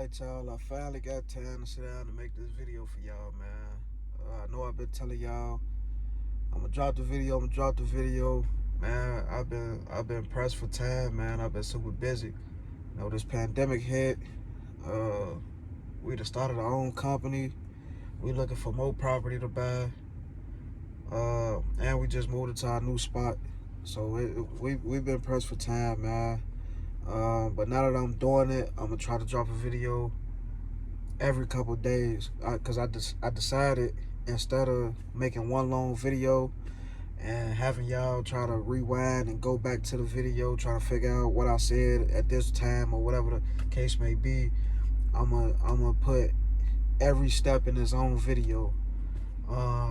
Alright, y'all, I finally got time to sit down and make this video for y'all, man. I know I've been telling y'all I'm gonna drop the video. Man, I've been pressed for time, man. I've been super busy. This pandemic hit. Uh, we just started our own company. We looking for more property to buy. And we just moved into our new spot. So we've been pressed for time, man. But now that I'm doing it, I'm gonna try to drop a video every couple days, because I decided, instead of making one long video and having y'all try to rewind and go back to the video trying to figure out what I said at this time or whatever the case may be, I'm gonna put every step in its own video.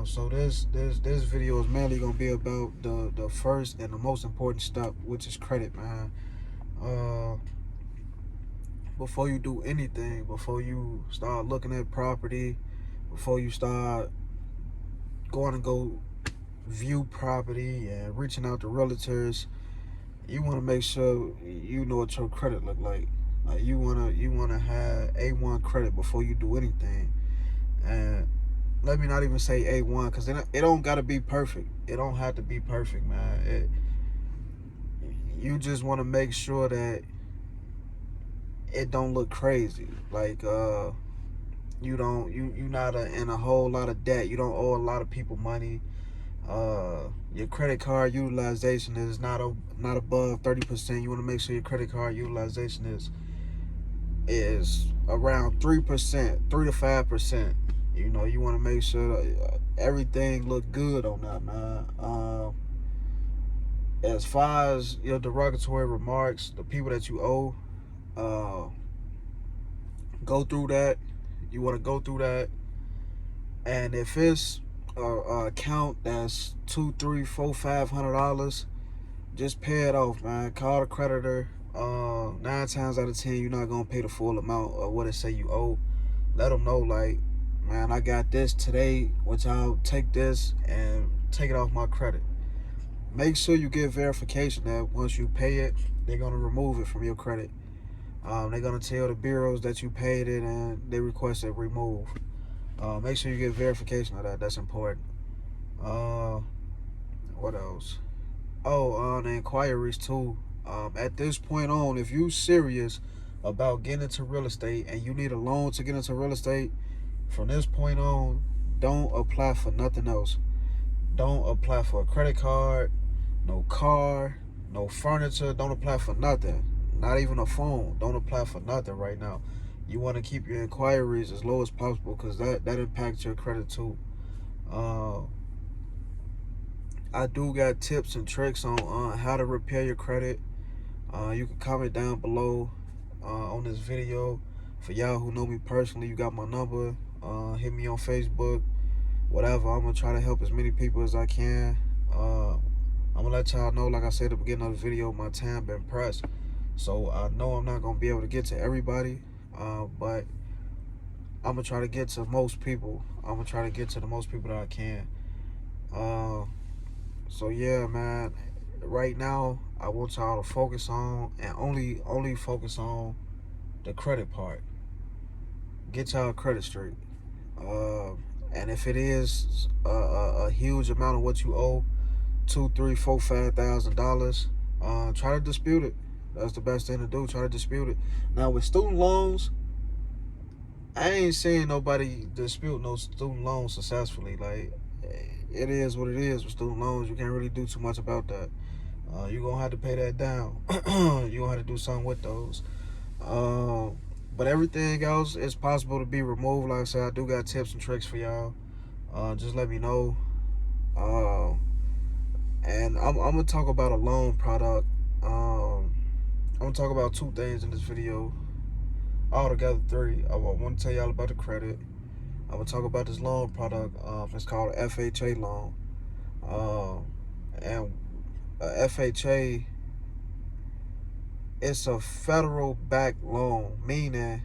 So this video is mainly gonna be about the first and the most important step, which is credit, man. Before you do anything, before you start looking at property, before you start going to go view property and reaching out to realtors, you want to make sure you know what your credit look like. Like you wanna have A1 credit before you do anything. And let me not even say A1, because it don't gotta be perfect. It don't have to be perfect, man. You just want to make sure that it don't look crazy. Like you're not in a whole lot of debt. You don't owe a lot of people money. Your credit card utilization is not above 30%. You want to make sure your credit card utilization is around 3%, 3 to 5%. You want to make sure everything look good on that, man. As far as your derogatory remarks, the people that you owe, go through that. You want to go through that, and if it's a account that's $200, $300, $400, $500, just pay it off, man. Call the creditor. 9 times out of 10, you're not gonna pay the full amount of what it say you owe. Let them know, like, man, I got this today, which I'll take this and take it off my credit. Make sure you get verification that once you pay it, they're gonna remove it from your credit. They're gonna tell the bureaus that you paid it and they request it removed. Make sure you get verification of that. That's important. What else? The inquiries too. At this point on, if you serious about getting into real estate and you need a loan to get into real estate, from this point on, don't apply for nothing else. Don't apply for a credit card, no car, no furniture. Don't apply for nothing. Not even a phone. Don't apply for nothing right now. You want to keep your inquiries as low as possible, because that impacts your credit too. I do got tips and tricks on how to repair your credit. You can comment down below on this video. For y'all who know me personally, you got my number. Hit me on Facebook, whatever. I'm gonna try to help as many people as I can. I'm gonna let y'all know, like I said at the beginning of the video, my time been pressed. So I know I'm not gonna be able to get to everybody, but I'm gonna try to get to most people. I'm gonna try to get to the most people that I can. So yeah, man. Right now, I want y'all to focus on and only focus on the credit part. Get y'all credit straight. And if it is a huge amount of what you owe, $2,000, $3,000, $4,000, $5,000, try to dispute it. That's the best thing to do. Try to dispute it. Now with student loans, I ain't seeing nobody dispute no student loans successfully. Like, it is what it is with student loans. You can't really do too much about that. You're gonna have to pay that down. You're gonna have to do something with those. But everything else is possible to be removed. Like I said, I do got tips and tricks for y'all. Just let me know. And I'm gonna talk about a loan product. I'm gonna talk about 2 things in this video. Altogether 3. I want to tell y'all about the credit. I'm gonna talk about this loan product. It's called an FHA loan. And FHA, it's a federal backed loan, meaning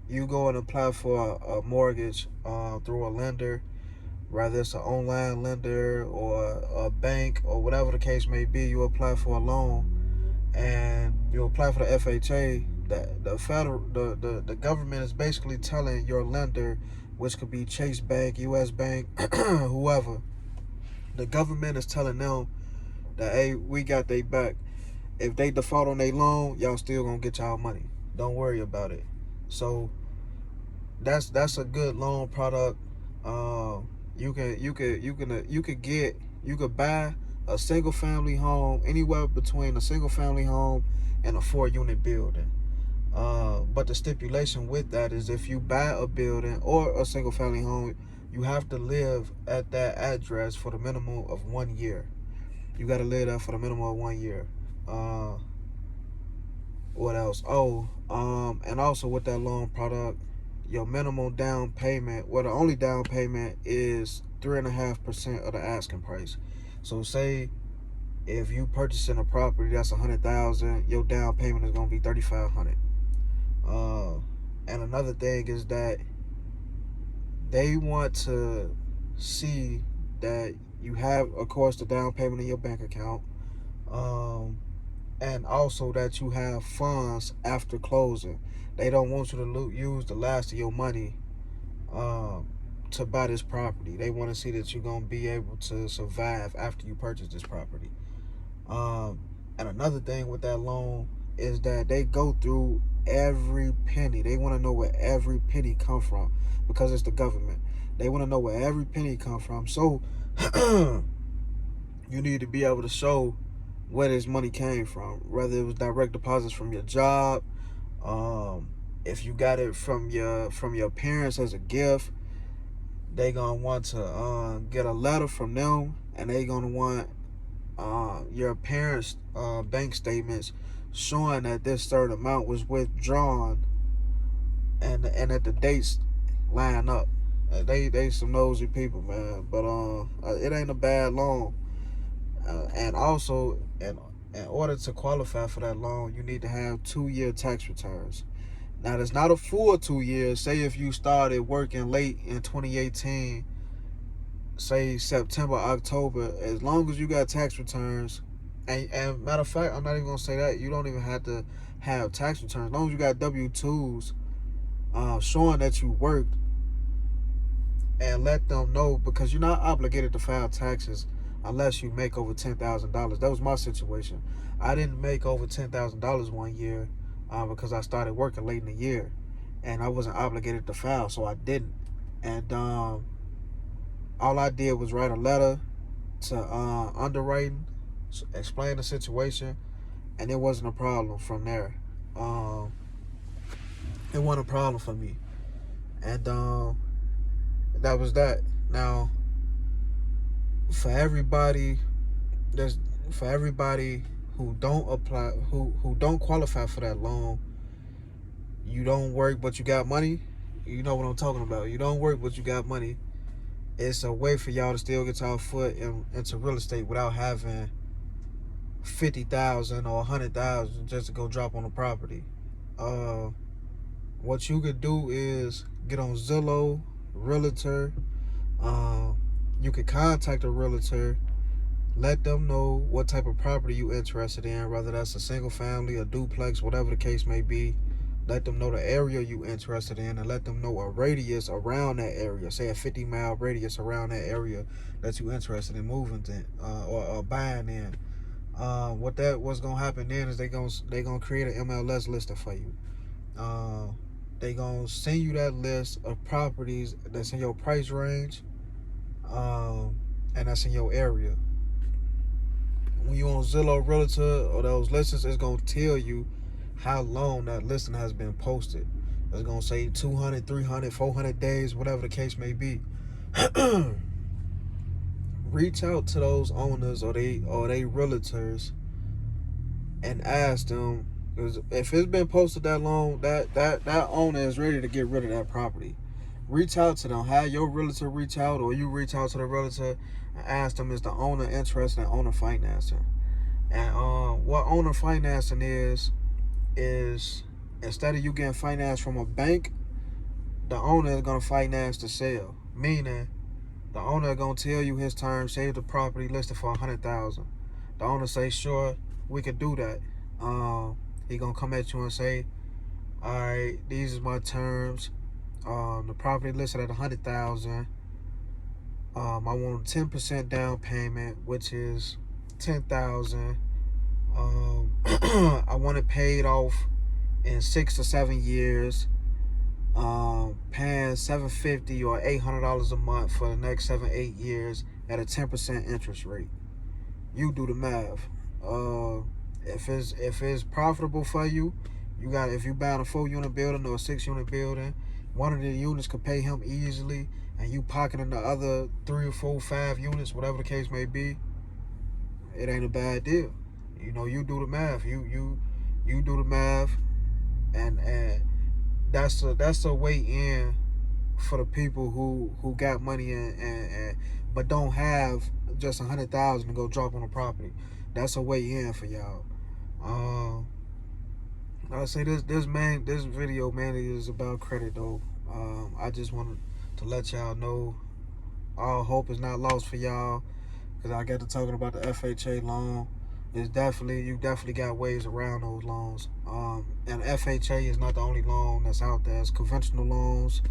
you go and apply for a mortgage through a lender, whether it's an online lender or a bank or whatever the case may be. You apply for a loan and you apply for the FHA. The government is basically telling your lender, which could be Chase Bank, U.S. Bank, whoever. The government is telling them that, hey, we got they back. If they default on their loan, y'all still gonna get y'all money. Don't worry about it. So that's a good loan product. You could buy a single family home anywhere between a single family home and a 4-unit building. But the stipulation with that is if you buy a building or a single family home, you have to live at that address for the minimum of 1 year. You got to live there for the minimum of 1 year. What else? And also with that loan product, your minimum down payment, the only down payment is 3.5% of the asking price. So say if you purchasing a property that's $100,000, your down payment is gonna be $3,500. And another thing is that they want to see that you have, of course, the down payment in your bank account, and also that you have funds after closing. They don't want you to use the last of your money to buy this property. They want to see that you're going to be able to survive after you purchase this property. And another thing with that loan is that they go through every penny. They want to know where every penny come from, because it's the government. They want to know where every penny come from. So you need to be able to show where this money came from, whether it was direct deposits from your job, if you got it from your parents as a gift. They gonna want to get a letter from them, and they gonna want your parents' bank statements showing that this certain amount was withdrawn, and that the dates line up. They some nosy people, man. But it ain't a bad loan. And also, in order to qualify for that loan, you need to have 2-year tax returns. Now, there's not a full 2 years. Say if you started working late in 2018, say September, October, as long as you got tax returns, and matter of fact, I'm not even gonna say that. You don't even have to have tax returns. As long as you got W-2s showing that you worked, and let them know, because you're not obligated to file taxes unless you make over $10,000. That was my situation. I didn't make over $10,000 1 year because I started working late in the year, and I wasn't obligated to file, so I didn't. And all I did was write a letter to underwriting, explain the situation, and it wasn't a problem from there. It wasn't a problem for me, and that was that. Now, for everybody who don't apply, who don't qualify for that loan, you don't work but you got money. You know what I'm talking about. You don't work but you got money. It's a way for y'all to still get y'all foot into real estate without having $50,000 or $100,000 just to go drop on a property. What you could do is get on Zillow, Realtor. You could contact a realtor, let them know what type of property you interested in, whether that's a single family, a duplex, whatever the case may be. Let them know the area you interested in, and let them know a radius around that area, say a 50-mile radius around that area that you interested in moving in or buying in. What's gonna happen then is they gonna create an MLS listing for you. They gonna send you that list of properties that's in your price range, and that's in your area. When you on Zillow, Realtor, or those listings, it's gonna tell you how long that listing has been posted. It's gonna say 200, 300, 400 days, whatever the case may be. Reach out to those owners or they realtors and ask them, because if it's been posted that long, that owner is ready to get rid of that property. Reach out to them. Have your realtor reach out, or you reach out to the realtor and ask them, is the owner interested in owner financing? And what owner financing is instead of you getting financed from a bank, the owner is going to finance the sale. Meaning, the owner is going to tell you his terms, say the property listed for $100,000. The owner say, sure, we could do that. He going to come at you and say, All right, these is my terms. The property listed at 100,000. I want a 10% down payment, which is 10,000. I want it paid off in 6 to 7 years. Paying $750 or $800 a month for the next 7-8 years at a 10% interest rate. You do the math. If it's profitable for you, if you buy a 4-unit building or a 6-unit building, one of the units could pay him easily, and you pocketing the other 3 or 4, 5 units, whatever the case may be. It ain't a bad deal. You know, you do the math. You do the math, and that's a way in for the people who got money and but don't have just 100,000 to go drop on a property. That's a way in for y'all. I say this video mainly is about credit though. I just wanted to let y'all know all hope is not lost for y'all, because I got to talking about the FHA loan. You definitely got ways around those loans. And FHA is not the only loan that's out there. It's conventional loans,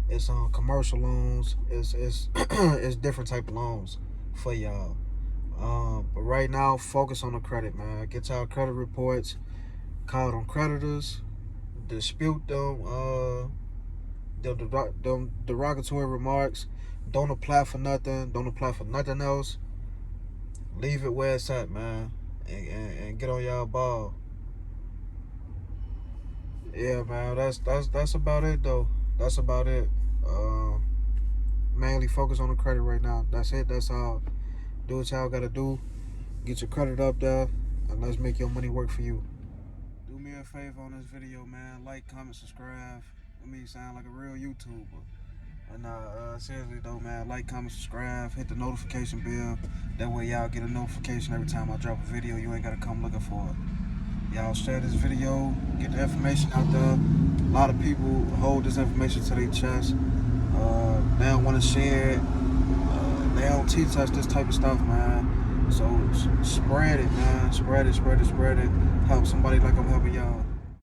it's commercial loans, it's it's different type of loans for y'all. But right now, focus on the credit, man. Get y'all credit reports, call them creditors, dispute them derogatory remarks. Don't apply for nothing. Don't apply for nothing else. Leave it where it's at, man, and get on y'all ball. Yeah, man, that's about it though. That's about it. Mainly focus on the credit right now. That's it. That's all. Do what y'all gotta do. Get your credit up there, and let's make your money work for you. Do me a favor on this video, man. Like, comment, subscribe. Let me sound like a real YouTuber. And seriously though, man, like, comment, subscribe, hit the notification bell. That way y'all get a notification every time I drop a video. You ain't gotta come looking for it. Y'all share this video, get the information out there. A lot of people hold this information to their chest. They don't want to share it. They don't teach us this type of stuff, man. So spread it, man. Spread it. Help somebody like I'm helping y'all.